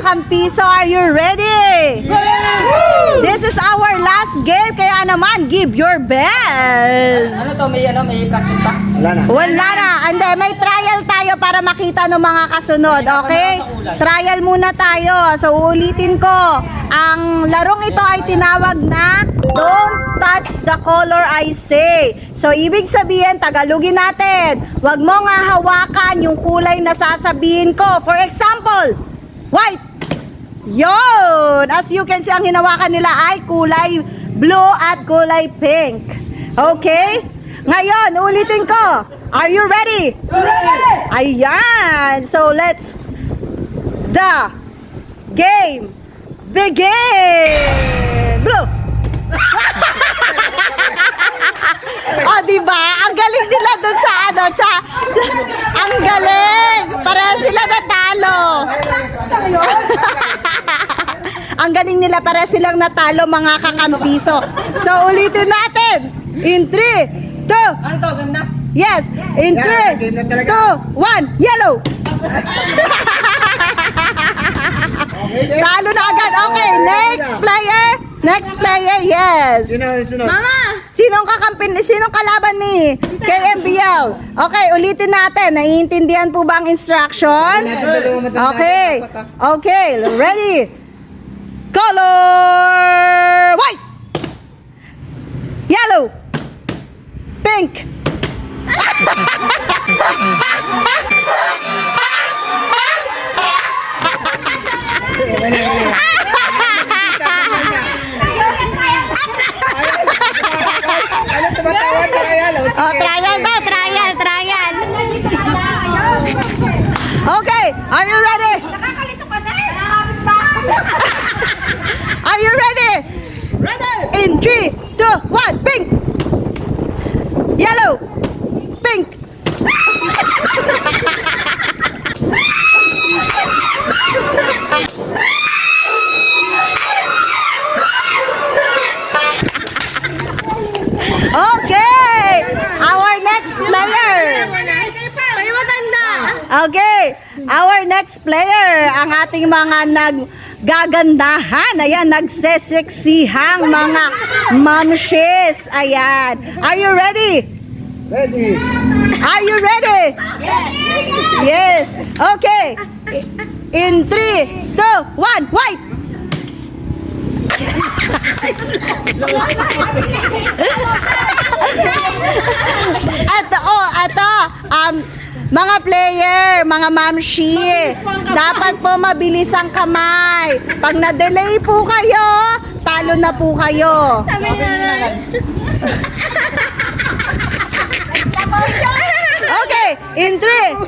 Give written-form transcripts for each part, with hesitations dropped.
kakampiso, are you ready? This is our last game, kaya naman, give your best. Ano to? May practice pa? Wala na. Wala na. Hindi, may trial tayo para makita ng mga kasunod, okay? Trial muna tayo. So, uulitin ko. Ang larong ito ay tinawag na Don't Touch the Color I Say. So, ibig sabihin, Tagalogin natin. Huwag mo nga hawakan yung kulay na sasabihin ko. For example, white. Yon! As you can see, ang hinawakan nila ay kulay blue at kulay pink. Okay? Ngayon, ulitin ko. Are you ready? Ready! Ayan! So, let's the game begin! Blue! Oh, diba? Ang galing nila dun sa ano, ang galing! Para sila natalo! Ang galing nila, para silang natalo, mga kakampiso. So, ulitin natin! In 3, 2, Ano to? Ganda? yes! In 3, 2, 1, yellow! Talo na agad. Okay, next player. Next player, yes. Sino? Sinong kalaban ni KMBL? Okay, ulitin natin. Naiintindihan po ba ang instructions? Okay. Okay, ready? Color white. Yellow. Pink. Ano tumatawag ka kaya? Oh, trial daw, trial. Okay, are you ready? Nakakalito kasi! Are you ready? Ready! In 3, 2, 1, pink! Yellow! Pink! Okay! Our next player! May matanda! Okay, our next player, ang ating mga naggagandahan, ayan, nagseseksihang mga mamshes, ayan. Are you ready? Ready. Are you ready? Yes. Okay. In 3, 2, 1, white. Ito, mga player, mga mamshi, dapat po mabilis ang kamay. Pag na-delay po kayo, talo na po kayo. Okay, in 3.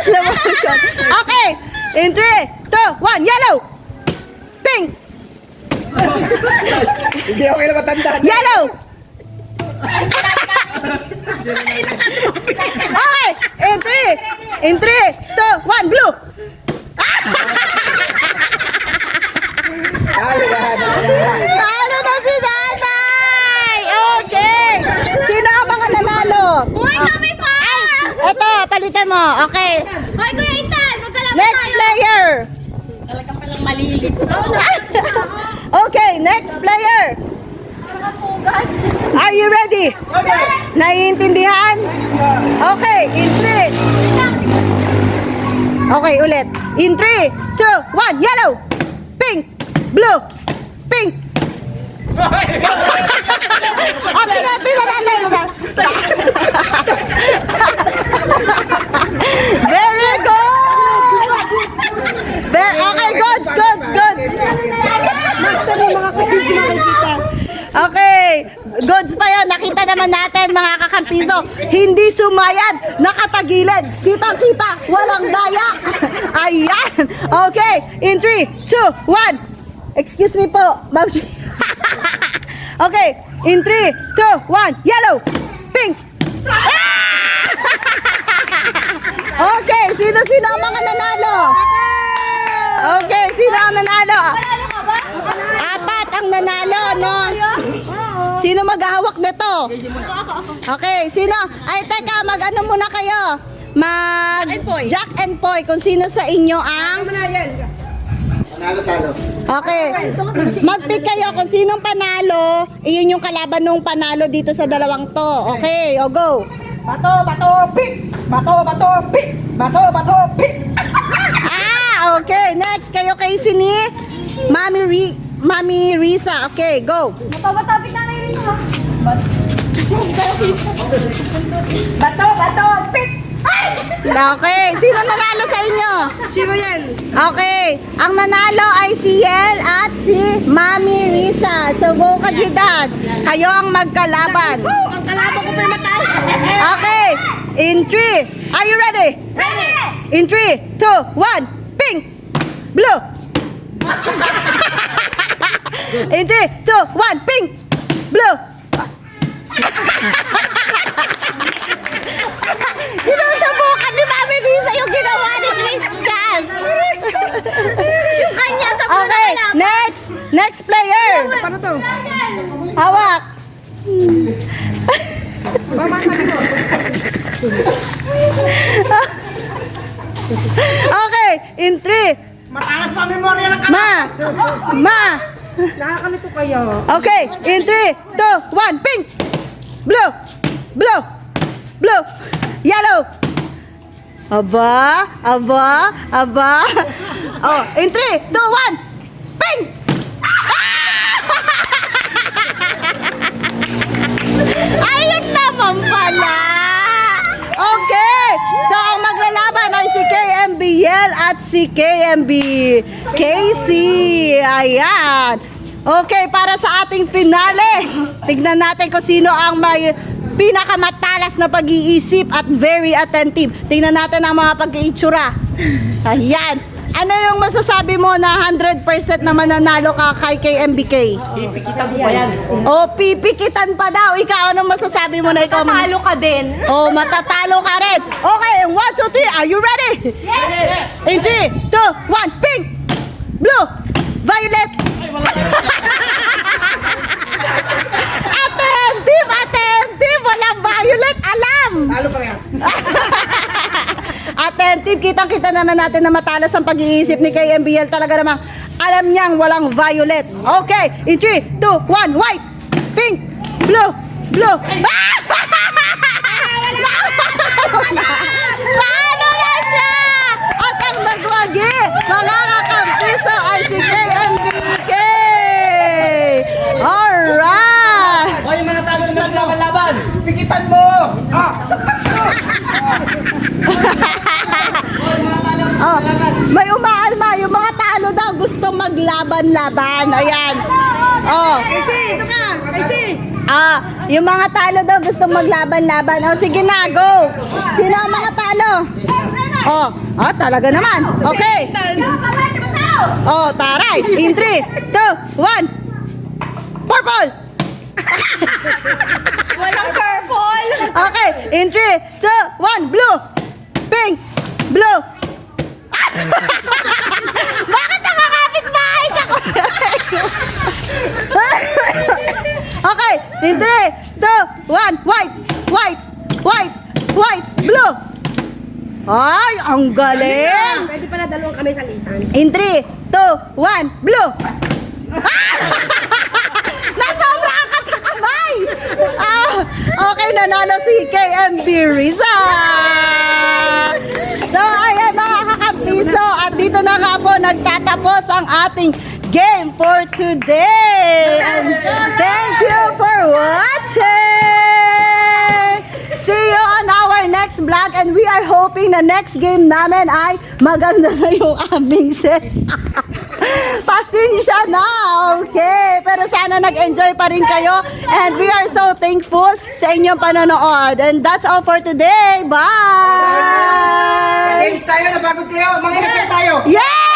Slow motion. Okay, in 3, 2, 1, yellow. Pink. Hindi ako kailan matanda. Yellow. Okay, in 3, 2, 1, blue. Talo na si Nanay. Okay. Sino ang mga nanalo? Uy, kami pa! Ito, palitan mo. Okay. Hoy, Kuya Intan! Magkalaban Next tayo! player. Talaga palang malilit. Okay, next player. Are you ready? Naiintindihan? Okay, in 3. Okay, ulit. In 3, 2, 1, yellow. Pink. Blue. Pink. Very good. Okay, goods. Master yung mga kids makikita. Okay, goods pa yun. Nakita naman natin, mga kakampiso. Hindi sumayad, nakatagilid. Kitang-kita, walang daya. Ayan. Okay, in 3, 2, 1. Excuse me po, ma'am. Okay, in 3, 2, 1. Yellow, pink. Okay, sino ang mga nanalo? Okay, sino ang nanalo? Apat ang nanalo, no? Sino maghahawak nito? Okay, sino? Ay, teka, mag-ano muna kayo? Jack and Poy kung sino sa inyo ang... Panalo talo. Okay. Mag-pick kayo kung sinong panalo, iyon yung kalaban nung panalo dito sa dalawang to. Okay, o go. Bato, pick! Bato, pick! Bato, pick! Okay. Next, kayo kay ni Mami Risa. Okay, go. Matawag-tawag na rin mo. Bato, pick! Okay, sino nanalo sa inyo? Si Royal! Okay, ang nanalo ay si Yel at si Mami Risa. So go ka, Jidan. Kayo ang magkalaban. Ang kalaban ko pa matalo! Okay, in 3, are you ready? Ready! In 3, 2, 1, pink, blue. In 3, 2, 1, pink, blue. Sinusubukan ni Mami Risa yung ginawa ni Christian. Yung kanya sa Okay, next player. Paano to? Hawak. Okay, in 3. Matalas pa memorya lang Ma. Nakakalito kayo. Okay, in 3, 2, 1, pink, blue, yellow. Aba. Oh, in 3, 2, 1, pink. Ayun naman pala. Okay, so ang maglalaban ay si KMB Yel at si KMB Casey. Ayan. Okay, para sa ating finale, tignan natin kung sino ang may pinakamatalas na pag-iisip at very attentive. Tingnan natin ang mga pag-iitsura. Ayan. Ano yung masasabi mo na 100% na mananalo ka kay KMBK? Pipikitan ko pa yan. O, pipikitan pa daw. Ikaw, ano masasabi mo na ikaw? Matalo ka din. Oh, matatalo ka rin. Okay, 1, 2, 3. Are you ready? Yes! In 3, 2, 1, pink, blue, violet. Attentive, walang violet, alam. Talo parehas. Attentive, kitang-kita naman natin na matalas ang pag-iisip ni KMBL. Talaga namang alam niyang walang violet. Okay, in 3, 2, 1, white, pink, blue. Paano na siya? At ang nagwagi, mga kakampiso ay si KMBK. Alright. O, yung manatalo na maglaban-laban! Pikitan mo! Oh, may umaalma, yung mga talo daw gusto maglaban-laban. Ayan. Oh. Casey, ito ka! Casey! Yung mga talo daw gusto maglaban-laban. Oh, sige na, go. Sino ang mga talo? Talaga naman. Okay. Oh, taray. In 3, 2, 1. Purple. Walang purple. Okay. In 3, 2, 1. Blue. Pink. Blue. Bakit nakakapit bahay ka? Okay. In 3, 2, 1. White. Blue. Ay, ang galing. Pwede pala dalawang kami sa itan. In 3, 2, 1, blue! Nasobrahan ka sa kamay! Okay, nanalo si KMB Riza! So, ayan mga kakampiso, at dito na nga po nagtatapos ang ating game for today! And thank you for watching! See you on our next vlog, and we are hoping na next game namin ay maganda na yung aming set. Pasensya na, okay? Pero sana nag-enjoy pa rin kayo, and we are so thankful sa inyong panonood. And that's all for today. Bye! Games tayo, napagod kayo. Mga tayo. Yeah!